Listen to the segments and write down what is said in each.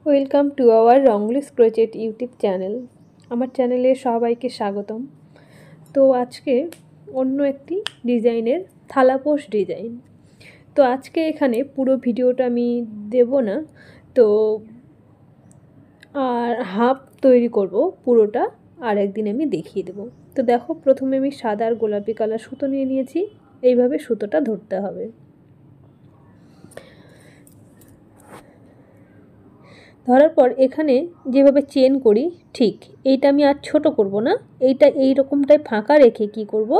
Welcome to our রঙ্গলিস crochet YouTube channel. আমার চ্যানেলে সবাইকে স্বাগতম। তো আজকে অন্য একটি ডিজাইনের থালাপোষ ডিজাইন। তো আজকে এখানে পুরো ভিডিওটা আমি দেব না, তো আর হাফ তৈরি করব, পুরোটা আর একদিন আমি দেখিয়ে দেব। তো দেখো, প্রথমে আমি সাদা আর গোলাপি কালার সুতো নিয়ে নিয়েছি। এইভাবে সুতোটা ধরতে হবে। ধরার পর এখানে যেভাবে চেন করি ঠিক এইটা আমি আর ছোট করব না, এইটা এই রকমটাই ফাঁকা রেখে কি করব,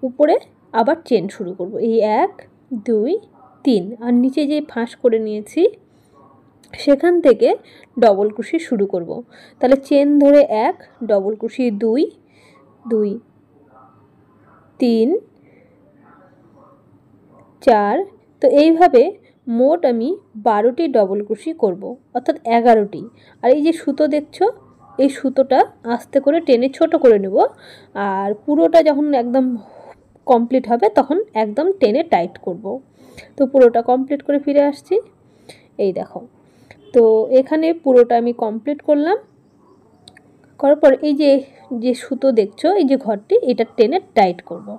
উপরে আবার চেন শুরু করব। এই 1 2 3 আর নিচে যে ফাঁস করে নিয়েছি সেখান থেকে ডবল ক্রোশি শুরু করব। তাহলে চেন ধরে 1, ডবল ক্রোশি 2 2 3 4। তো এইভাবে মোট আমি 12টি ডবল ক্রোশি করব, অর্থাৎ 11টি। আর এই যে সুতো দেখছো, এই সুতোটা আস্তে করে টেনে ছোট করে নেব, আর পুরোটা যখন একদম কমপ্লিট হবে তখন একদম টেনে টাইট করব। তো পুরোটা কমপ্লিট করে ফিরে আসছি। এই দেখো, তো এখানে পুরোটা আমি কমপ্লিট করলাম। করার পর এই যে যে সুতো দেখছো, এই যে ঘরটি, এটা টেনে টাইট করব।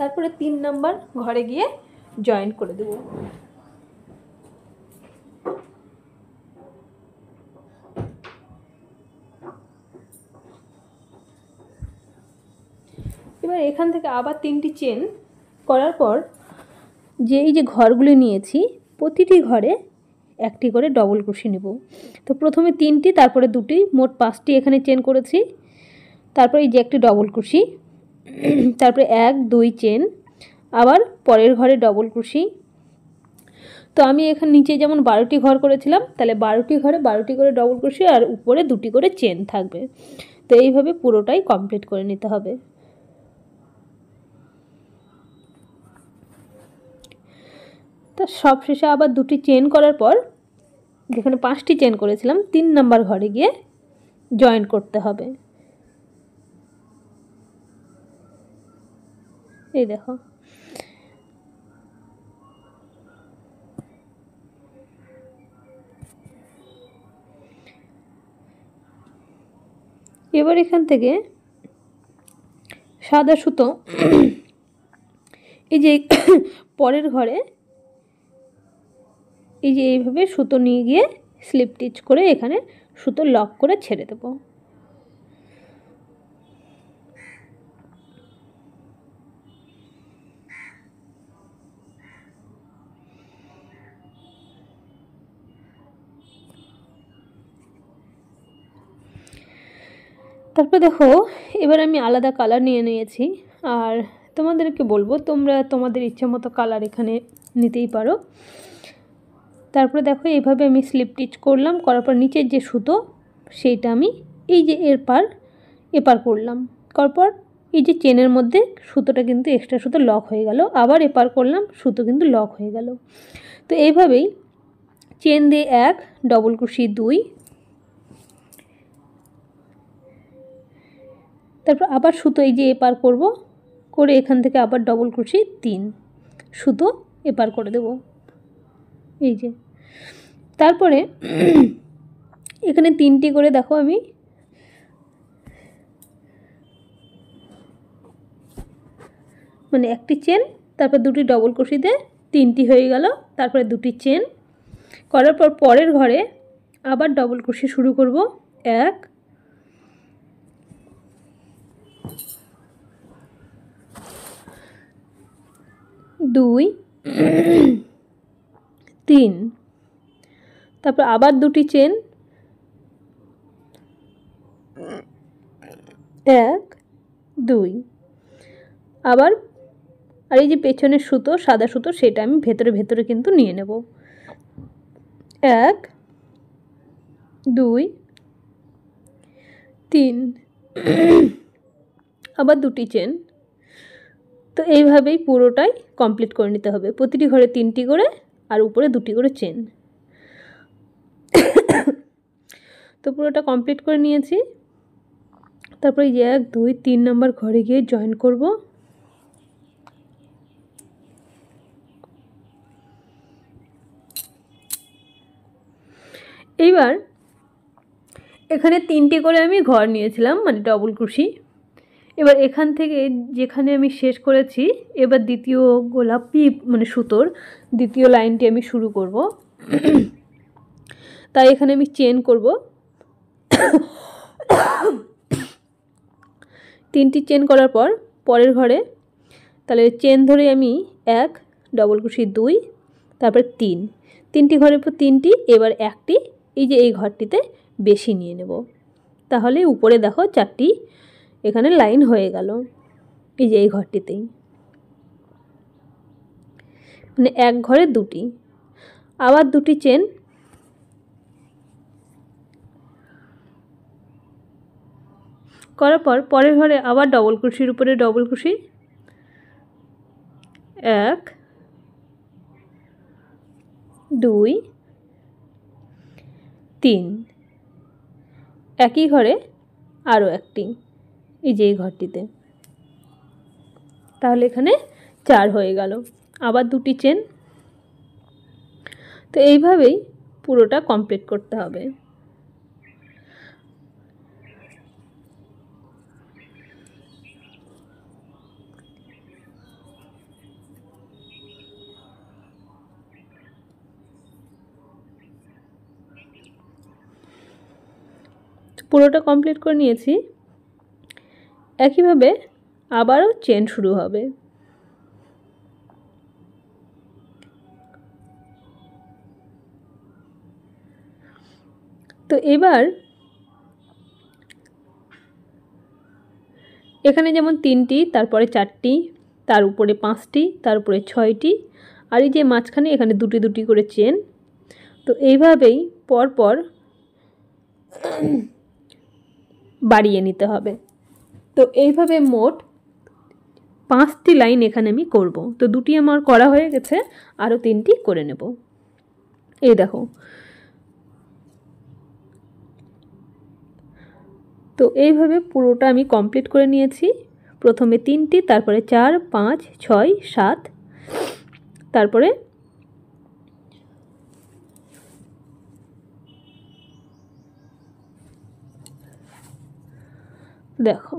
তারপরে 3 নাম্বার ঘরে গিয়ে জয়েন করে দেব। এবার এখান থেকে আবার 3টি চেন করার পর যে এই যে ঘরগুলি নিয়েছি, প্রতিটি ঘরে একটি করে ডবল ক্রোশি নেব। তো প্রথমে 3টি, তারপরে 2টি, মোট 5টি এখানে চেন করেছি। তারপরে এই যে একটি ডবল ক্রোশি, তারপরে 1 2 চেন, আবার পরের ঘরে ডবল ক্রোশি। তো আমি এখানে নিচে যেমন 12টি ঘর করেছিলাম, তাহলে 12টি ঘরে 12টি করে ডবল ক্রোশি আর উপরে 2টি করে চেন থাকবে। তো এইভাবে পুরোটাই কমপ্লিট করে নিতে হবে। তো সব শেষে আবার 2টি চেন করার পর যেখানে 5টি চেন করেছিলাম, 3 নাম্বার ঘরে গিয়ে জয়েন করতে হবে। এই দেখো, এবার এখান থেকে সাদা সুতো এই যে পরের ঘরে এই যে এইভাবে সুতো নিয়ে গিয়ে স্লিপ স্টিচ করে এখানে সুতো লক করে ছেড়ে দেব। তারপর দেখো, এবার আমি আলাদা কালার নিয়ে নিয়েছি, আর তোমাদেরকে বলবো তোমরা তোমাদের ইচ্ছে মতো কালার এখানে নিতেই পারো। তারপরে দেখো, এইভাবে আমি স্লিপ স্টিচ করলাম, করার পর নিচের যে সুতো সেইটা আমি এই যে এপার করলাম, করার পর এই যে চেনের মধ্যে সুতোটা কিন্তু এক্সট্রা সুতো লক হয়ে গেল, আবার এপার করলাম, সুতো কিন্তু লক হয়ে গেল। তো এইভাবেই চেন দিয়ে 1, ডবল ক্রোশি 2, তারপর আবার সুতো এই যে এপার করব, করে এখান থেকে আবার ডবল ক্রোশি 3, সুতো এপার করে দেব। এই যে তারপরে এখানে 3টি করে দেখো আমি মানে একটি চেন, তারপর 2টি ডবল ক্রোশি দিয়ে 3টি হয়ে গেল, তারপরে 2টি চেন করার পর পরের ঘরে আবার ডবল ক্রোশি শুরু করব। 1 2 3, তারপর আবার 2টি চেন, 1 2, আবার আর এই যে পেছনের সুতো সাদা সুতো সেটা আমি ভেতরে ভেতরে কিন্তু নিয়ে নেব। 1 2 3, আবার 2টি চেন। তো এইভাবেই পুরোটাই কমপ্লিট করে নিতে হবে, প্রতিটি ঘরে 3টি করে আর উপরে 2টি করে চেন। তো পুরোটা কমপ্লিট করে নিয়েছি। তারপরে এই যে 1 2 3 নাম্বার ঘরে গিয়ে জয়েন করব। এইবার এখানে 3টি করে আমি ঘর নিয়েছিলাম, মানে ডবল ক্রোশি। এবার এখান থেকে যেখানে আমি শেষ করেছি, এবার দ্বিতীয় গোলাপি মানে সুতোর দ্বিতীয় লাইনটি আমি শুরু করব। তাই এখানে আমি চেন করব। 3টি চেন করার পর পরের ঘরে তাহলে চেন ধরে আমি 1 ডবল ক্রোশি 2, তারপর 3টি ঘরের পর 3টি, এবার একটি এই যে এই ঘরটিতে বেশি নিয়ে নেব। তাহলে উপরে দেখো 4টি এখানে লাইন হয়ে গেল, এই যে এই ঘরটিতেই, মানে এক ঘরে 2টি। আবার 2টি চেন, করার পর পরের ঘরে আবার ডবল ক্রোশির উপরে ডবল ক্রোশি, 1 2 3, একই ঘরে আরও একটি, এই যে এই ঘরটিতে। তাহলে এখানে 4 হয়ে গেল। আবার 2টি চেন। তো এইভাবেই পুরোটা কমপ্লিট করতে হবে। পুরোটা কমপ্লিট করে নিয়েছি। একইভাবে আবারও চেন শুরু হবে। তো এবার এখানে যেমন 3টি, তারপরে 4টি, তার উপরে 5টি, তার উপরে 6টি, আর এই যে মাঝখানে এখানে 2টি করে চেন। তো এইভাবেই পরপর বাড়িয়ে নিতে হবে। তো এইভাবে মোট 5টি লাইন এখানে আমি করব। তো 2টি আমার করা হয়ে গেছে, আরও 3টি করে নেব। এই দেখো, তো এইভাবে পুরোটা আমি কমপ্লিট করে নিয়েছি। প্রথমে 3টি, তারপরে 4 5 6 7, তারপরে দেখো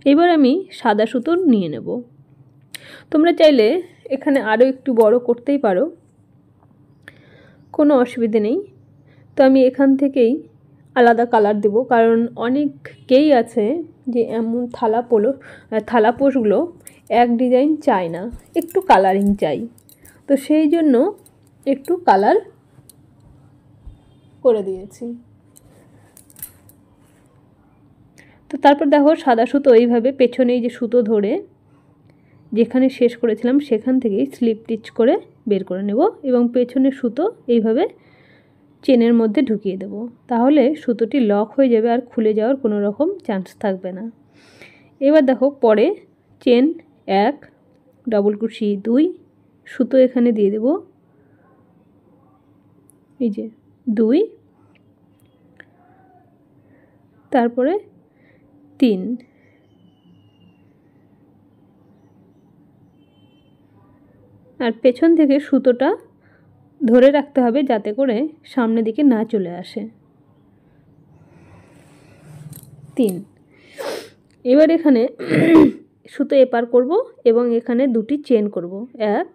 এবার আমি সাদা সুতো নিয়ে নেব। তোমরা চাইলে এখানে আরও একটু বড় করতেই পারো, কোনো অসুবিধে নেই। তো আমি এখান থেকেই আলাদা কালার দেব, কারণ অনেকেই আছে যে এমন থালাপোশগুলো এক ডিজাইন চায় না, একটু কালারিং চাই। তো সেই জন্য একটু কালার করে দিয়েছি। তো তারপর দেখো সাদা সুতো এইভাবে পেছনেই যে সুতো ধরে যেখানে শেষ করেছিলাম সেখান থেকেই স্লিপ স্টিচ করে বের করে নেব, এবং পেছনের সুতো এইভাবে চেনের মধ্যে ঢুকিয়ে দেব। তাহলে সুতোটি লক হয়ে যাবে, আর খুলে যাওয়ার কোনো রকম চান্স থাকবে না। এবার দেখো পরে চেন 1 ডবল ক্রোশি 2, সুতো এখানে দিয়ে দেব, এই যে 2, তারপরে 3, আর পেছন থেকে সুতোটা ধরে রাখতে হবে যাতে করে সামনের দিকে না চলে আসে। 3, এবার এখানে সুতো এপার করব এবং এখানে 2টি চেন করব, 1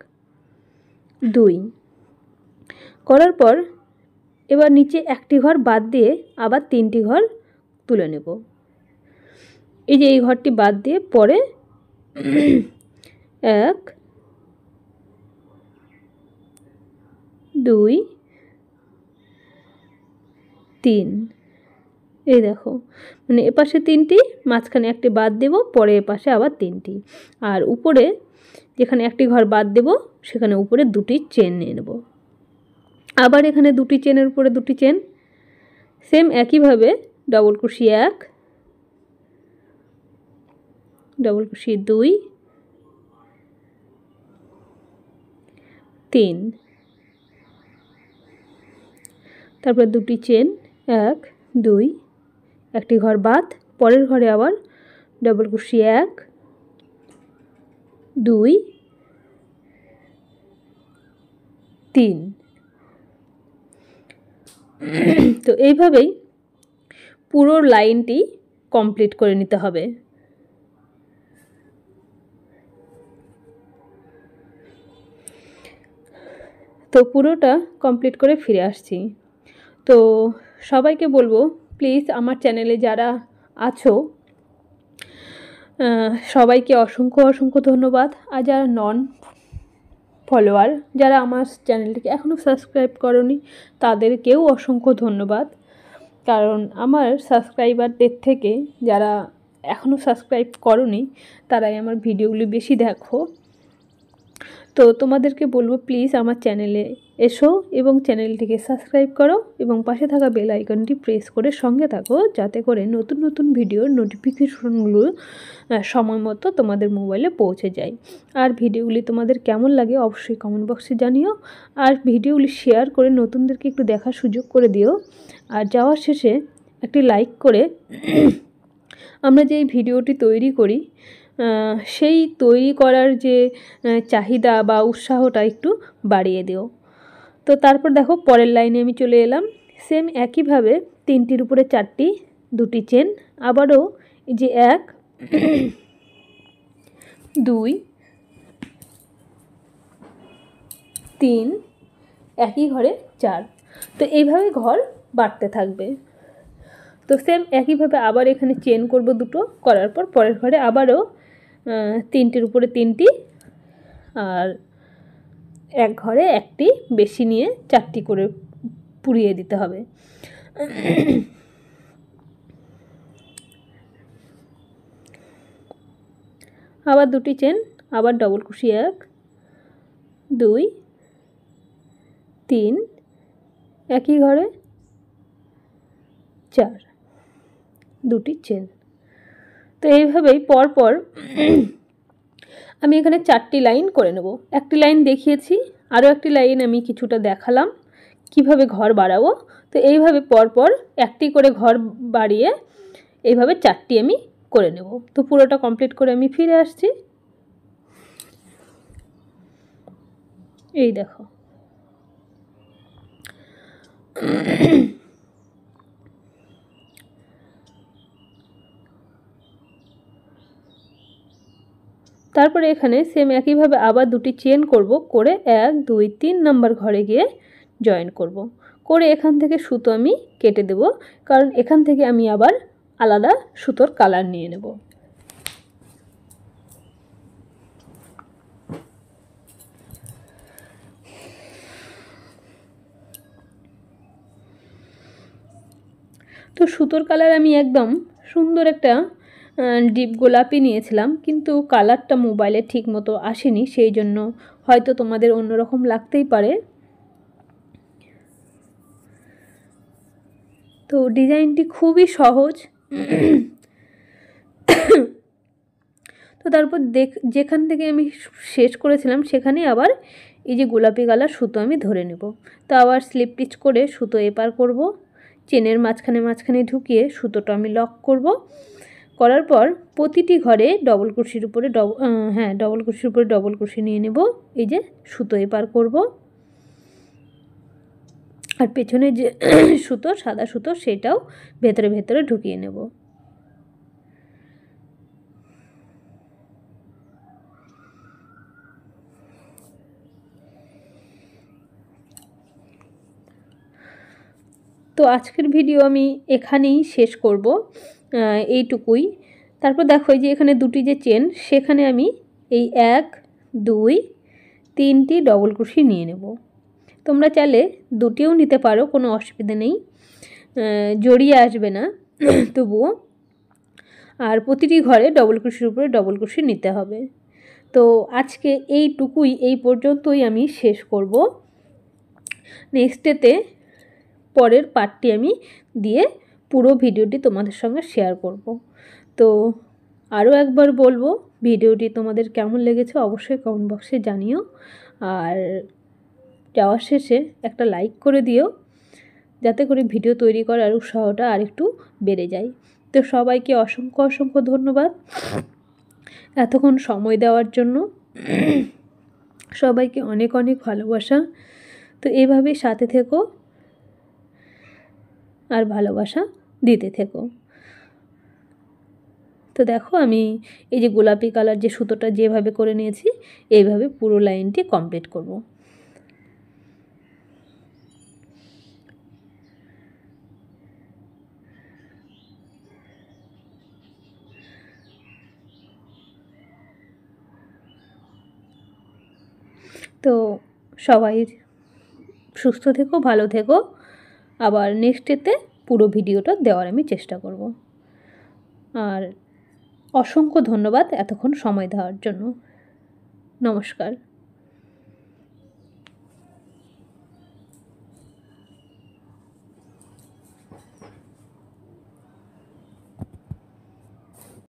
2, করার পর এবার নিচে একটি ঘর বাদ দিয়ে আবার 3টি ঘর তুলে নেব। এই যে এই ঘরটি বাদ দিয়ে পরে 1 2 3, এই দেখো, মানে এপাশে 3টি, মাঝখানে একটি বাদ দেব, পরে এপাশে আবার 3টি, আর উপরে যেখানে একটি ঘর বাদ দেব সেখানে উপরে 2টি চেন নিয়ে নেব। আবার এখানে 2টি চেনের উপরে 2টি চেন, সেম একইভাবে ডবল ক্রোশি 1 ডবল ক্রোশি 2 3, তারপর 2টি চেন 1 2, একটি ঘর বাদ, পরের ঘরে আবার ডবল ক্রোশি 1 2 3। তো এইভাবেই পুরো লাইনটি কমপ্লিট করে নিতে হবে। তো পুরোটা কমপ্লিট করে ফিরে আসছি। তো সবাইকে বলবো প্লিজ আমার চ্যানেলে যারা আছো সবাইকে অসংখ্য অসংখ্য ধন্যবাদ। আর যারা নন ফলোয়ার, যারা আমার চ্যানেলটিকে এখনও সাবস্ক্রাইব করোনি, তাদেরকেও অসংখ্য ধন্যবাদ। কারণ আমার সাবস্ক্রাইবারদের থেকে যারা এখনও সাবস্ক্রাইব করোনি তারাই আমার ভিডিওগুলি বেশি দেখো। তো তোমাদেরকে বলবো প্লিজ আমার চ্যানেলে এসো এবং চ্যানেলটিকে সাবস্ক্রাইব করো এবং পাশে থাকা বেল আইকনটি প্রেস করে সঙ্গে থাকো, যাতে করে নতুন নতুন ভিডিওর নোটিফিকেশনগুলো সময় মতো তোমাদের মোবাইলে পৌঁছে যায়। আর ভিডিওগুলি তোমাদের কেমন লাগে অবশ্যই কমেন্ট বক্সে জানিও। আর ভিডিওগুলি শেয়ার করে নতুনদেরকে একটু দেখার সুযোগ করে দিও। আর যাওয়ার শেষে একটি লাইক করে আমরা যে এই ভিডিওটি তৈরি করি সেই তৈরি করার যে চাহিদা বা উৎসাহটা একটু বাড়িয়ে দিও। তো তারপর দেখো পরের লাইনে আমি চলে এলাম। সেম একইভাবে 3টির উপরে 4টি, 2টি চেন, আবারও এই যে 1 2 3, একই ঘরে 4। তো এইভাবে ঘর বাড়তে থাকবে। তো সেম একইভাবে আবার এখানে চেন করব দুটো, করার পর পরের ঘরে আবারও 3টির উপরে 3টি আর এক ঘরে একটি বেশি নিয়ে 4টি করে পুড়িয়ে দিতে হবে। আবার 2টি চেন, আবার ডবল কুশি 1 2 3, একই ঘরে 4, 2টি চেন। তো এইভাবেই পরপর আমি এখানে 4টি লাইন করে নেব। একটি লাইন দেখিয়েছি, আরও একটি লাইন আমি কিছুটা দেখালাম কিভাবে ঘর বাড়াবো। তো এইভাবে পরপর একটি করে ঘর বাড়িয়ে এইভাবে 4টি আমি করে নেব। তো পুরোটা কমপ্লিট করে আমি ফিরে আসছি। এই দেখো তারপরে এখানে সেম একইভাবে আবার 2টি চেন করব, করে 1 2 3 নাম্বার ঘরে গিয়ে জয়েন করব, করে এখান থেকে সুতো আমি কেটে দেব, কারণ এখান থেকে আমি আবার আলাদা সুতোর কালার নিয়ে নেব। তো সুতোর কালার আমি একদম সুন্দর একটা ডিপ গোলাপি নিয়েছিলাম, কিন্তু কালারটা মোবাইলে ঠিক মতো আসেনি, সেই জন্য হয়তো তোমাদের অন্যরকম লাগতেই পারে। তো ডিজাইনটি খুবই সহজ। তো তারপর যেখান থেকে আমি শেষ করেছিলাম সেখানে আবার এই যে গোলাপি কালার সুতো আমি ধরে নেব। তো আবার স্লিপ স্টিচ করে সুতো এপার করব, চেনের মাঝখানে মাঝখানে ঢুকিয়ে সুতোটা আমি লক করব। করার পর প্রতিটি ঘরে ডবল কুশির উপরে ডবল কুশির উপরে ডবল কুশি নিয়ে নেব, এই যে সুতো এপার করব। আর পেছনে যে সুতো সাদা সুতো সেটাও ভেতরে ভেতরে ঢুকিয়ে নেব। তো আজকের ভিডিও আমি এখানেই শেষ করব, এইটুকুই। তারপর দেখো এই যে এখানে 2টি যে চেন, সেখানে আমি এই 1 2 3টি ডবল কুশি নিয়ে নেব। তোমরা চাইলে 2টিও নিতে পারো, কোনো অসুবিধা নেই, জড়িয়ে আসবে না তবুও। আর প্রতিটি ঘরে ডবল কুশির উপরে ডবল কুশি নিতে হবে। তো আজকে এইটুকুই, এই পর্যন্তই আমি শেষ করব। নেক্সটেতে পরের পার্টটি আমি দিয়ে পুরো ভিডিওটি তোমাদের সঙ্গে শেয়ার করব। তো আরও একবার বলবো, ভিডিওটি তোমাদের কেমন লেগেছে অবশ্যই কমেন্ট বক্সে জানিও। আর যাওয়ার শেষে একটা লাইক করে দিও, যাতে করে ভিডিও তৈরি করার উৎসাহটা আরেকটু বেড়ে যায়। তো সবাইকে অসংখ্য অসংখ্য ধন্যবাদ এতক্ষণ সময় দেওয়ার জন্য। সবাইকে অনেক অনেক ভালোবাসা। তো এইভাবেই সাথে থেকো আর ভালোবাসা দিতে থেকো। তো দেখো আমি এই যে গোলাপি কালার যে সুতোটা যেভাবে করে নিয়েছি এইভাবে পুরো লাইনটি কমপ্লিট করব। তো সবাই সুস্থ থেকো, ভালো থেকো। আবার নেক্সটেতে পুরো ভিডিওটা দেওয়ার আমি চেষ্টা করব। আর অসংখ্য ধন্যবাদ এতক্ষণ সময় দেওয়ার জন্য। নমস্কার।